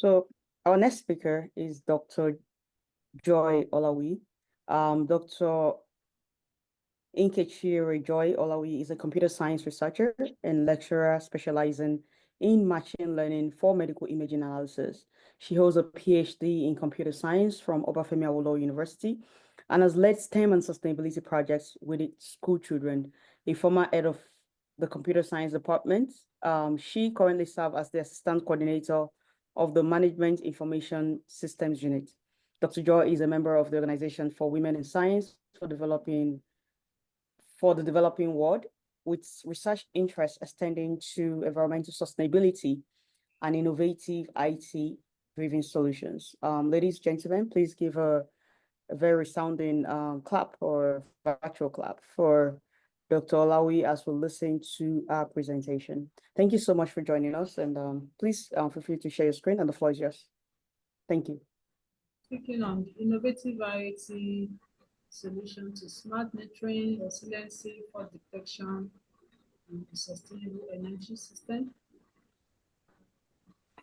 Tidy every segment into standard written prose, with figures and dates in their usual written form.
So our next speaker is Dr. Joy Olawuyi. Dr. Nkechiri Joy Olawuyi is a computer science researcher and lecturer specializing in machine learning for medical imaging analysis. She holds a PhD in computer science from Obafemi Awolowo University and has led STEM and sustainability projects with its school children. A former head of the computer science department, she currently serves as the assistant coordinator of the Management Information Systems Unit. Dr. Joy is a member of the Organization for Women in Science for the developing world, with research interests extending to environmental sustainability and innovative IT-driven solutions. Ladies and gentlemen, please give a very resounding clap or virtual clap for Dr. Olawuyi as we listen to our presentation. Thank you so much for joining us, and please feel free to share your screen, and the floor is yours. Thank you. Speaking on innovative IoT solution to smart metering, resiliency for detection, and sustainable energy system.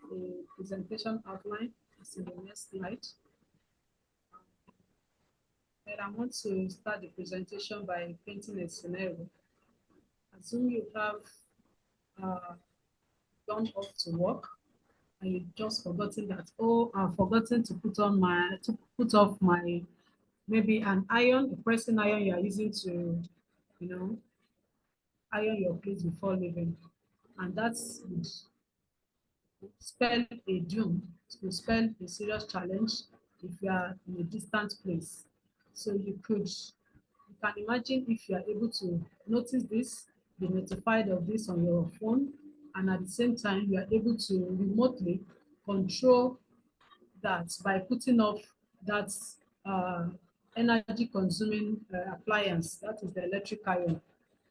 The presentation outline is in the next slide. And I want to start the presentation by painting a scenario. Assume you have gone off to work and you just forgotten that, oh, I've forgotten to put off my maybe an iron, a pressing iron you are using to, iron your clothes before leaving. And that's spell a doom, to spell a serious challenge if you are in a distant place. So you can imagine if you are able to notice this, be notified of this on your phone, and at the same time, you are able to remotely control that by putting off that energy consuming appliance, that is the electric iron,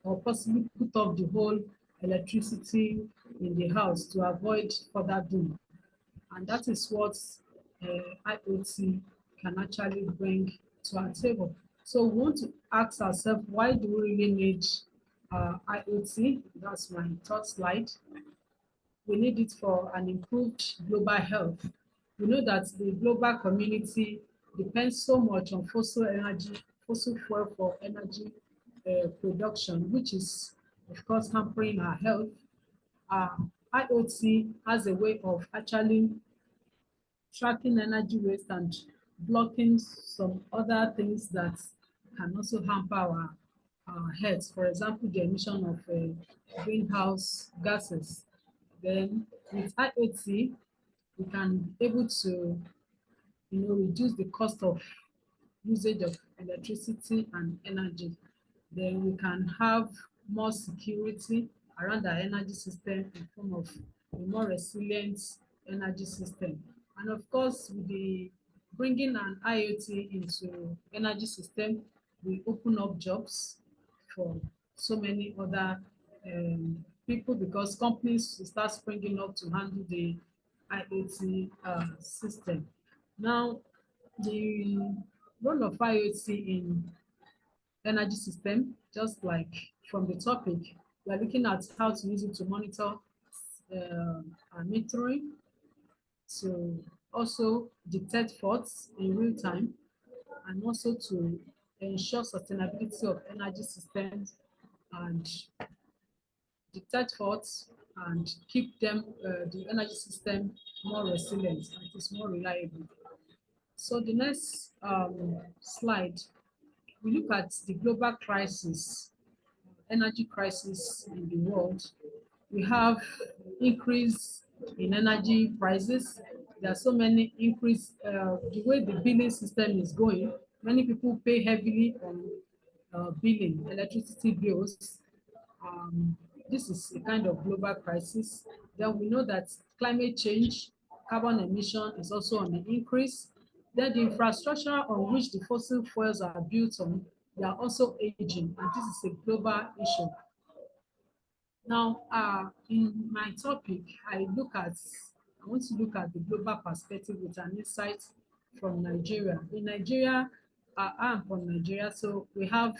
or possibly put off the whole electricity in the house to avoid further doom. And that is what IoT can actually bring to our table. So we want to ask ourselves, why do we really need IoT? That's my third slide. We need it for an improved global health. We know that the global community depends so much on fossil fuel for energy production, which is, of course, hampering our health. IoT has a way of actually tracking energy waste and blocking some other things that can also hamper our health. For example, the emission of greenhouse gases. Then with IoT, we can be able to reduce the cost of usage of electricity and energy. Then we can have more security around our energy system in form of a more resilient energy system. And of course, with the bringing an IoT into energy system, we open up jobs for so many other people, because companies start springing up to handle the IoT system. Now, the role of IoT in energy system, just like from the topic, we are looking at how to use it to monitor metering, to also detect faults in real time, and also to ensure sustainability of energy systems and detect faults and keep them the energy system more resilient and it is more reliable. So the next slide, we look at the global crisis, energy crisis in the world. We have increase in energy prices. There are so many increase, the way the billing system is going, many people pay heavily on billing, electricity bills. Um, this is a kind of global crisis. Then we know that climate change, carbon emission is also on the increase. Then the infrastructure on which the fossil fuels are built on, they are also aging, and this is a global issue. Now, in my topic, I want to look at the global perspective with an insight from Nigeria. In Nigeria, I am from Nigeria, so we have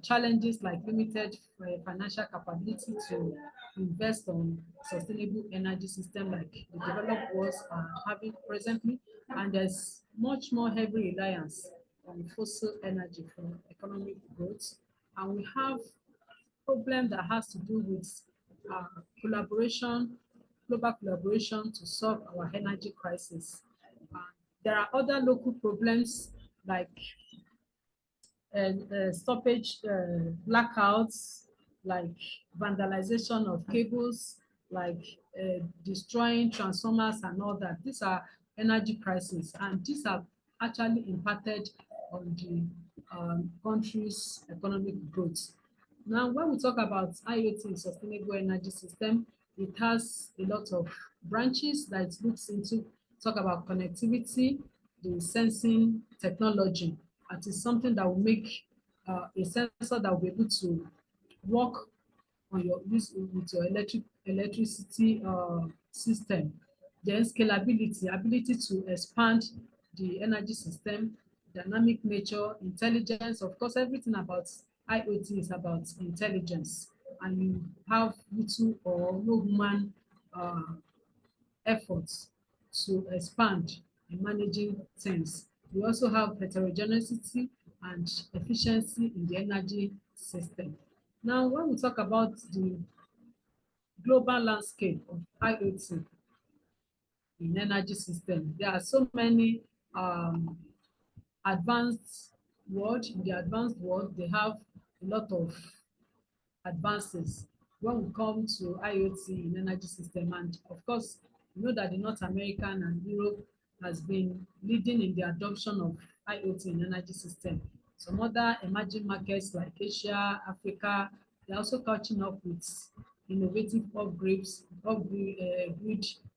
challenges like limited financial capability to invest on sustainable energy system like the developed worlds are having presently, and there's much more heavy reliance on fossil energy for economic growth. And we have problem that has to do with collaboration, global collaboration to solve our energy crisis. There are other local problems like stoppage, blackouts, like vandalization of cables, like destroying transformers and all that. These are energy crises, and these have actually impacted on the country's economic growth. Now, when we talk about IoT, sustainable energy system, it has a lot of branches that it looks into. Talk about connectivity, the sensing technology. It is something that will make a sensor that will be able to work on your use with your electricity system. Then scalability, ability to expand the energy system, dynamic nature, intelligence. Of course, everything about IoT is about intelligence, and you have little or no human uh, efforts to expand in managing things. We also have heterogeneity and efficiency in the energy system. Now, when we talk about the global landscape of IoT in energy system, there are so many advanced world. In the advanced world, they have a lot of advances when we come to IoT in energy system. And of course, you know that the North American and Europe has been leading in the adoption of IoT in energy system. Some other emerging markets like Asia, Africa, they're also catching up with innovative grid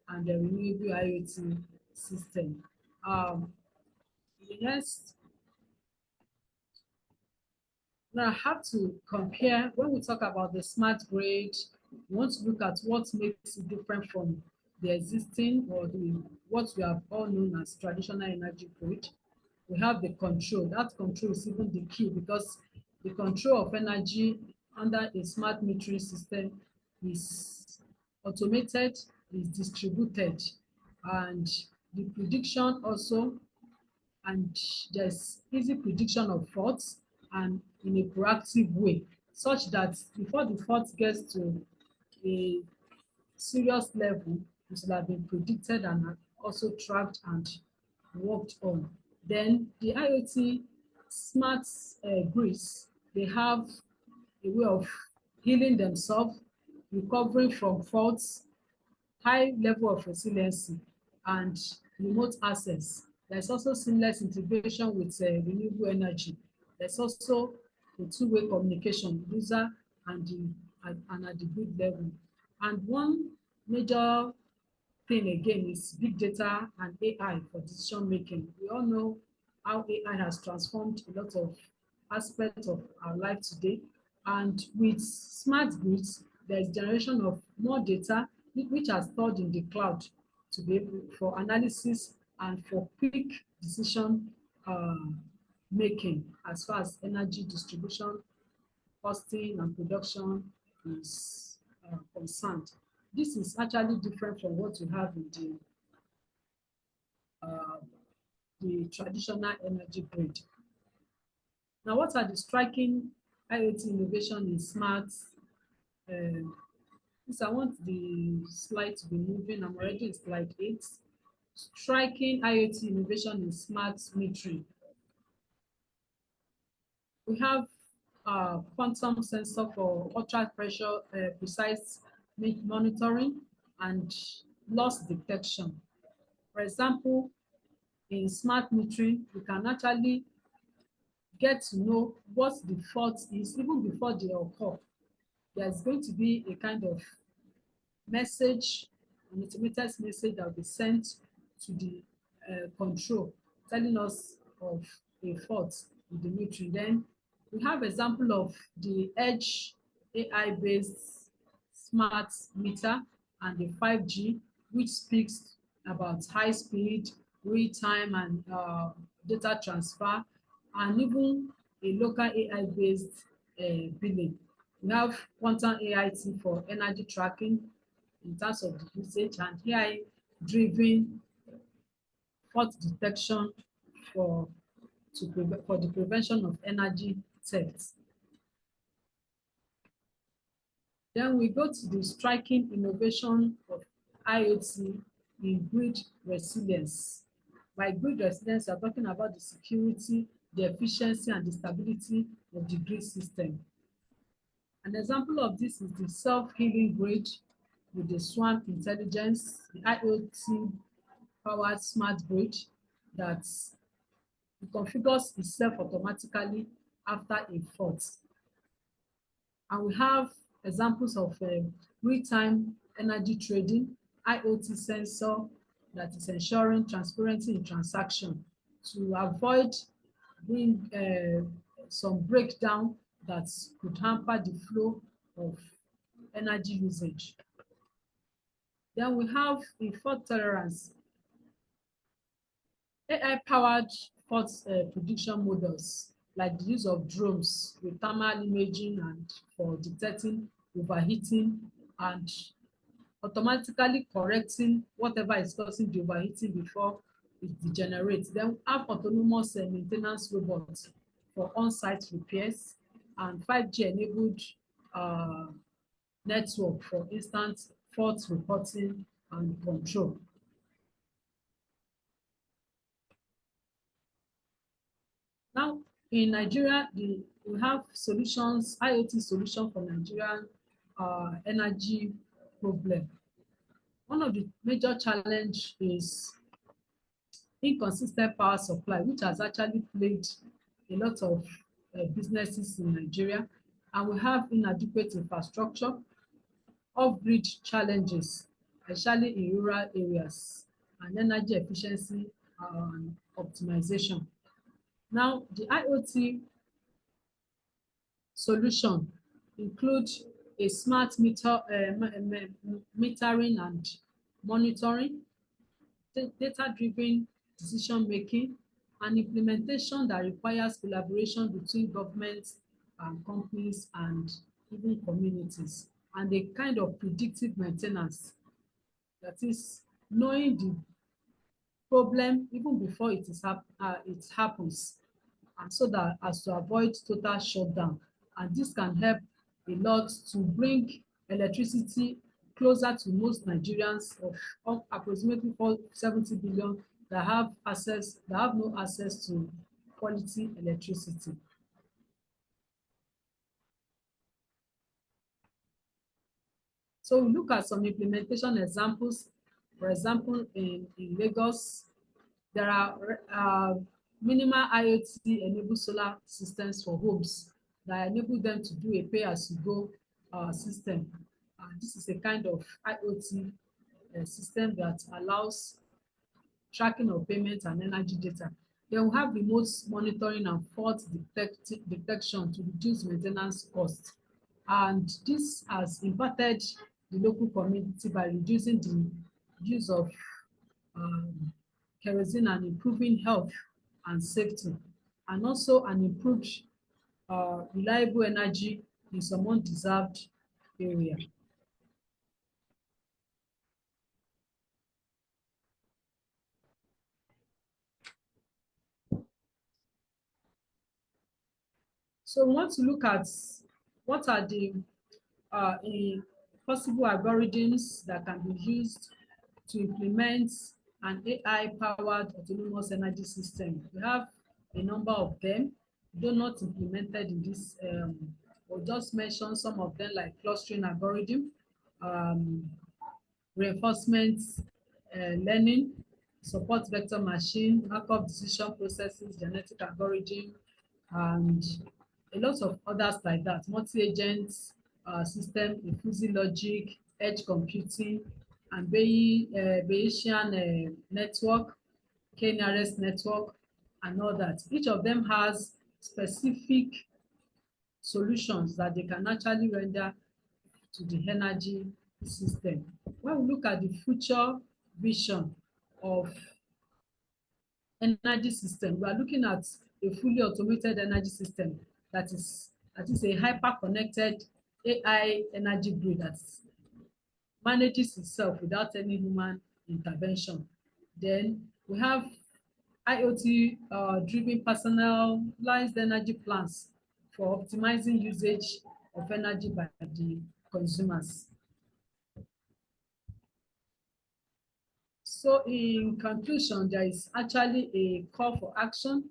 and the renewable IoT system. The next, now I have to compare, when we talk about the smart grid, we want to look at what makes it different from the existing or what we have all known as traditional energy grid. We have the control. That control is even the key, because the control of energy under a smart metering system is automated, is distributed, and the prediction also, and there's easy prediction of faults and in a proactive way, such that before the fault gets to a serious level, it will have been predicted and also tracked and worked on. Then the IoT smart grids, they have a way of healing themselves, recovering from faults, high level of resiliency, and remote access. There's also seamless integration with renewable energy. There's also a two-way communication, user and, and at the grid level. And one major thing again is big data and AI for decision making. We all know how AI has transformed a lot of aspects of our life today. And with smart grids, there's generation of more data which are stored in the cloud to be able for analysis and for quick decision making as far as energy distribution, costing, and production is concerned. This is actually different from what we have in the traditional energy grid. Now, what are the striking IoT innovation in smart? I want the slide to be moving. I'm already in slide 8. striking IoT innovation in smart metering. We have quantum sensor for ultra pressure precise monitoring and loss detection. For example, in smart metering, we can actually get to know what the fault is even before they occur. There's going to be a kind of message, an automated message that will be sent to the control, telling us of a fault with the metering. Then we have example of the edge AI-based smart meter and the 5G, which speaks about high speed, real time, and data transfer, and even a local AI-based billing. We have quantum AIT for energy tracking in terms of the usage, and AI-driven fault detection for the prevention of energy theft. Then we go to the striking innovation of IoT in grid resilience. By grid resilience, we are talking about the security, the efficiency, and the stability of the grid system. An example of this is the self-healing grid with the swarm intelligence, the IoT-powered smart grid that configures itself automatically after a fault. And we have examples of real-time energy trading, IoT sensor that is ensuring transparency in transaction to avoid some breakdown that could hamper the flow of energy usage. Then we have the fault tolerance, AI-powered fault prediction models like the use of drones with thermal imaging and for detecting overheating and automatically correcting whatever is causing the overheating before it degenerates. Then we have autonomous maintenance robots for on-site repairs and 5G-enabled network for instant fault reporting and control. Now, in Nigeria, we have solutions, IoT solution for Nigerian energy problem. One of the major challenge is inconsistent power supply, which has actually plagued a lot of businesses in Nigeria. And we have inadequate infrastructure, off-grid challenges, especially in rural areas, and energy efficiency and optimization. Now, the IoT solution include a smart metering and monitoring, data-driven decision-making, and implementation that requires collaboration between governments and companies and even communities, and a kind of predictive maintenance, that is knowing the problem even before it happens, and so that as to avoid total shutdown. And this can help a lot to bring electricity closer to most Nigerians of approximately 70 billion that have no access to quality electricity. So we look at some implementation examples. For example, in Lagos, there are minimal IoT-enabled solar systems for homes that enable them to do a pay-as-you-go system. This is a kind of IoT system that allows tracking of payments and energy data. Then we have remote monitoring and fault detection to reduce maintenance costs. And this has impacted the local community by reducing the use of kerosene and improving health and safety, and also an improved reliable energy in some undeserved area. So we want to look at what are the possible algorithms that can be used to implement an AI-powered autonomous energy system. We have a number of them, though not implemented in this. We'll just mention some of them, like clustering algorithm, reinforcement learning, support vector machine, markup decision processes, genetic algorithm, and a lot of others like that. Multi-agent system, fuzzy logic, edge computing, and Bayesian network, KNRS network, and all that. Each of them has specific solutions that they can actually render to the energy system. When we look at the future vision of energy system, we are looking at a fully automated energy system that is a hyper-connected AI energy grid that manages itself without any human intervention. Then we have IoT driven personalized energy plans for optimizing usage of energy by the consumers. So in conclusion, there is actually a call for action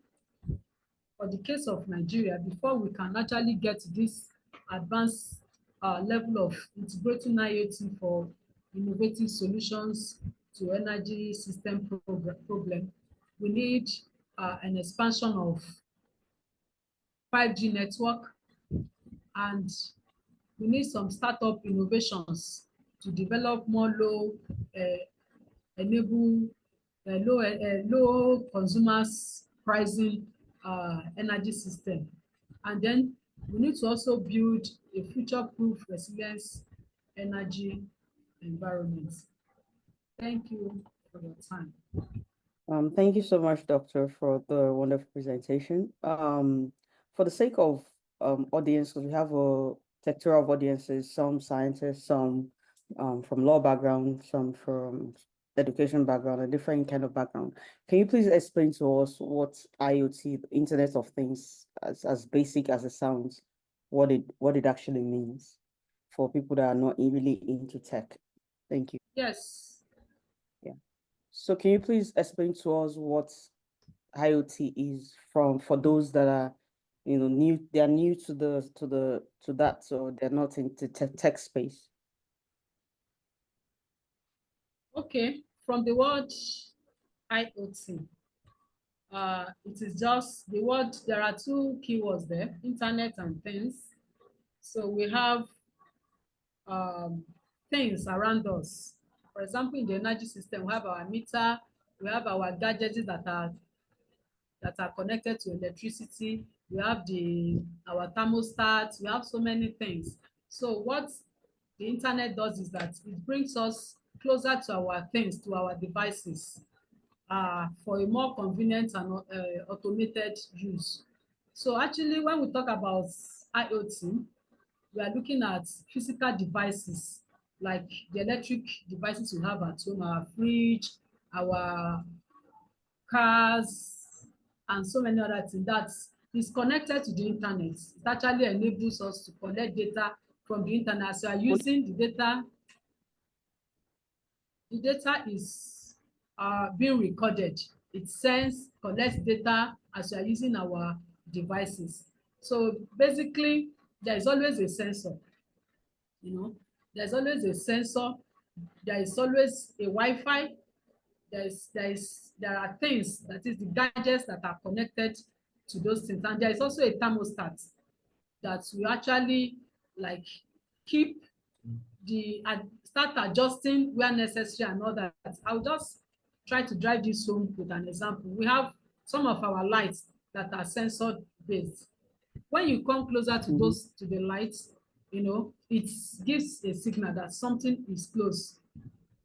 for the case of Nigeria before we can actually get to this advanced level of integrating IoT for innovative solutions to energy system problem. We need an expansion of 5G network, and we need some startup innovations to develop more low consumers pricing energy system. And then we need to also build a future-proof resilience energy environment. Thank you for your time. Thank you so much, Doctor, for the wonderful presentation. For the sake of audience, because we have a sector of audiences, some scientists, some from law background, some from education background, a different kind of background. Can you please explain to us what IoT, the Internet of Things, as basic as it sounds, what it actually means for people that are not really into tech? Thank you. Yes. So can you please explain to us what IoT is for those that are, new, they are new to that, so they're not into tech space. Okay, from the word IoT, it is just the word, there are two keywords there, internet and things. So we have things around us. For example, in the energy system, we have our meter, we have our gadgets that are connected to electricity, we have our thermostats, we have so many things. So what the internet does is that it brings us closer to our things, to our devices, for a more convenient and automated use. So actually, when we talk about IoT, we are looking at physical devices like the electric devices we have at home, our fridge, our cars, and so many other things that is connected to the internet. It actually enables us to collect data from the internet. So using the data is being recorded. It sends, collects data as we are using our devices. So basically, there is always a sensor. There's always a sensor. There is always a Wi-Fi. There are things, that is the gadgets that are connected to those things, and there is also a thermostat that we actually keep start adjusting where necessary and all that. I'll just try to drive this home with an example. We have some of our lights that are sensor based. When you come closer to to the lights, it gives a signal that something is close.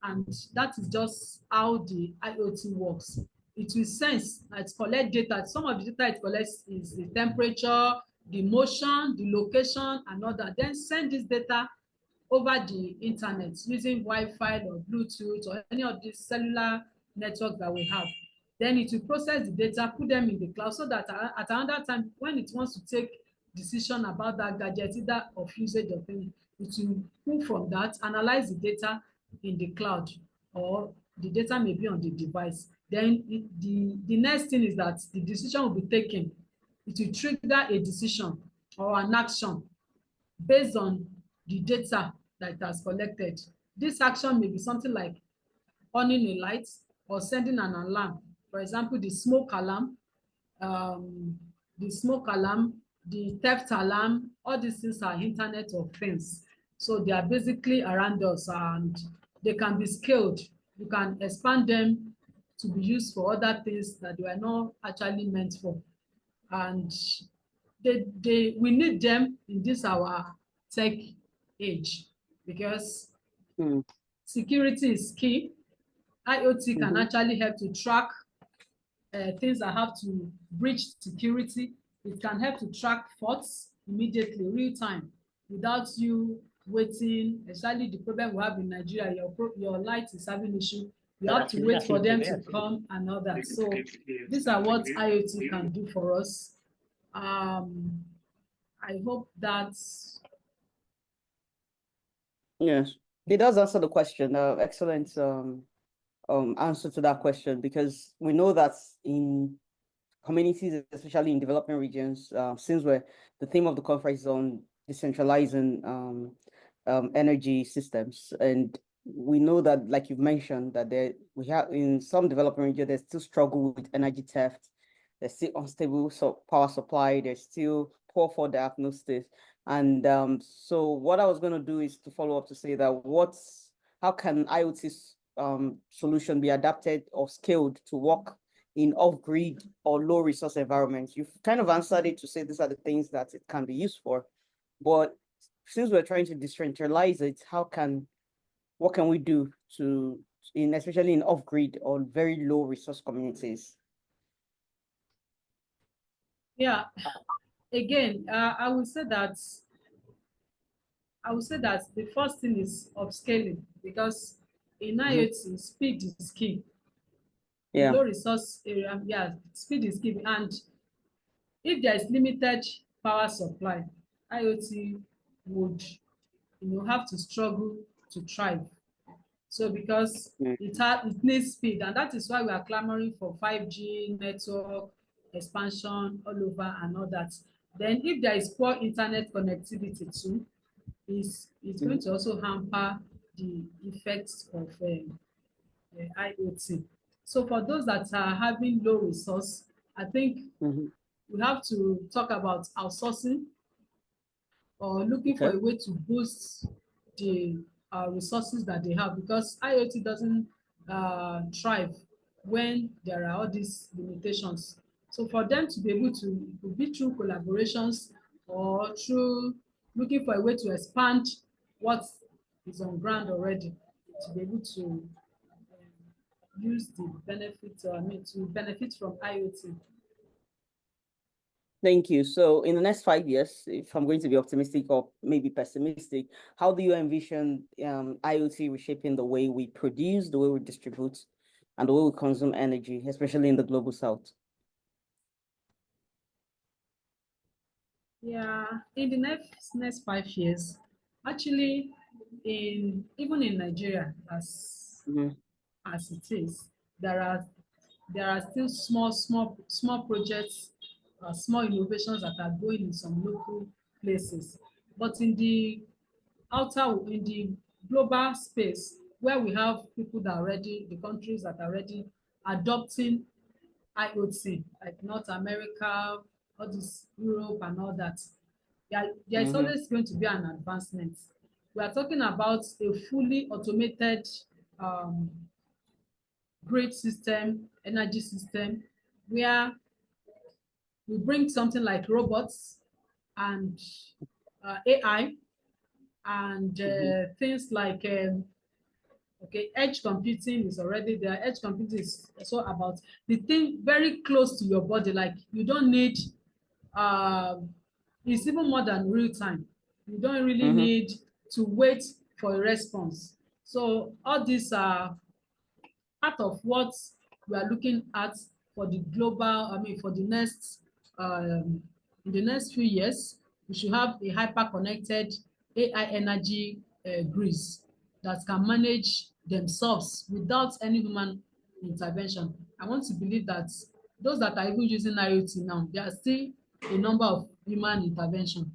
And that is just how the IoT works. It will sense, it collects data. Some of the data it collects is the temperature, the motion, the location, and all that. Then send this data over the internet using Wi-Fi or Bluetooth or any of these cellular networks that we have. Then it will process the data, put them in the cloud, so that at another time, when it wants to take decision about that gadget, either of usage of it will pull from that, analyze the data in the cloud, or the data may be on the device. Then the next thing is that the decision will be taken. It will trigger a decision or an action based on the data that it has collected. This action may be something like on a light or sending an alarm. For example, um, the smoke alarm, the theft alarm, all these things are Internet of Things. So they are basically around us and they can be scaled. You can expand them to be used for other things that they were not actually meant for. And we need them in this our tech age because security is key. IoT can actually help to track things that have to breach security. It can help to track faults immediately, real time, without you waiting. Especially the problem we have in Nigeria, your light is having issue. You have to wait for them to come and all that. So these are what IoT can do for us. I hope that. Yes, it does answer the question. Excellent answer to that question, because we know that in communities, especially in developing regions, since the theme of the conference is on decentralizing energy systems, and we know that, like you've mentioned, that we have in some developing regions, there's still struggle with energy theft, there's still unstable power supply, there's still poor for diagnosis. And so what I was going to do is to follow up to say that how can IoT solution be adapted or scaled to work in off-grid or low resource environments? You've kind of answered it to say these are the things that it can be used for. But since we're trying to decentralize it, what can we do especially in off-grid or very low resource communities? Yeah, again, I would say that the first thing is upscaling, because in IoT, speed is key. Yeah. Low resource area, yeah, speed is key. And if there is limited power supply, IoT would have to struggle to thrive. So because it needs speed, and that is why we are clamoring for 5G network expansion all over and all that. Then if there is poor internet connectivity too, it's going to also hamper the effects of IoT. So for those that are having low resource, I think we have to talk about outsourcing or looking for a way to boost the resources that they have, because IoT doesn't thrive when there are all these limitations. So for them to be able to, it could be through collaborations or through looking for a way to expand what is on ground already, to be able to use the benefit, to benefit from IoT. Thank you. So in the next 5 years, if I'm going to be optimistic or maybe pessimistic, how do you envision IoT reshaping the way we produce, the way we distribute, and the way we consume energy, especially in the global south? Yeah, in the next 5 years, actually, even in Nigeria, as it is, there are still small projects, small innovations that are going in some local places. But in the global space, where we have people that are ready, the countries that are ready adopting IoT, like North America, all this Europe and all that, there is always going to be an advancement. We are talking about a fully automated grid system, energy system, where we bring something like robots and AI and things like edge computing is already there. Edge computing is also about the thing very close to your body, like you don't need it's even more than real time. You don't really need to wait for a response. So all these are part of what we are looking at for the global, for the next in the next few years. We should have a hyper connected AI energy grids that can manage themselves without any human intervention. I want to believe that those that are even using IoT now, there are still a number of human intervention.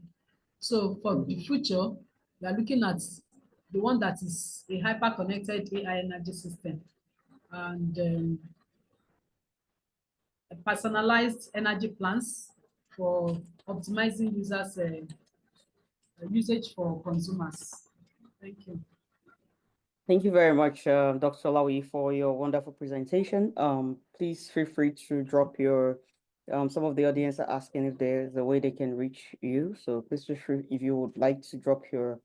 So for the future, we are looking at the one that is a hyper-connected AI energy system and personalized energy plans for optimizing users' usage for consumers. Thank you. Thank you very much, Dr. Olawuyi, for your wonderful presentation. Please feel free to drop your, some of the audience are asking if there's a way they can reach you. So please feel free if you would like to drop your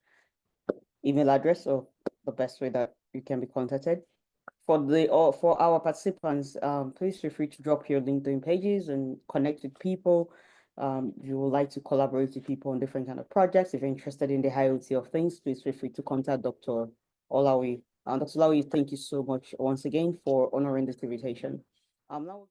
email address or the best way that you can be contacted. For our participants, please feel free to drop your LinkedIn pages and connect with people. If you would like to collaborate with people on different kind of projects, if you're interested in the IoT of things, please feel free to contact Dr. Olawuyi. Dr. Olawuyi, thank you so much once again for honoring this invitation. Now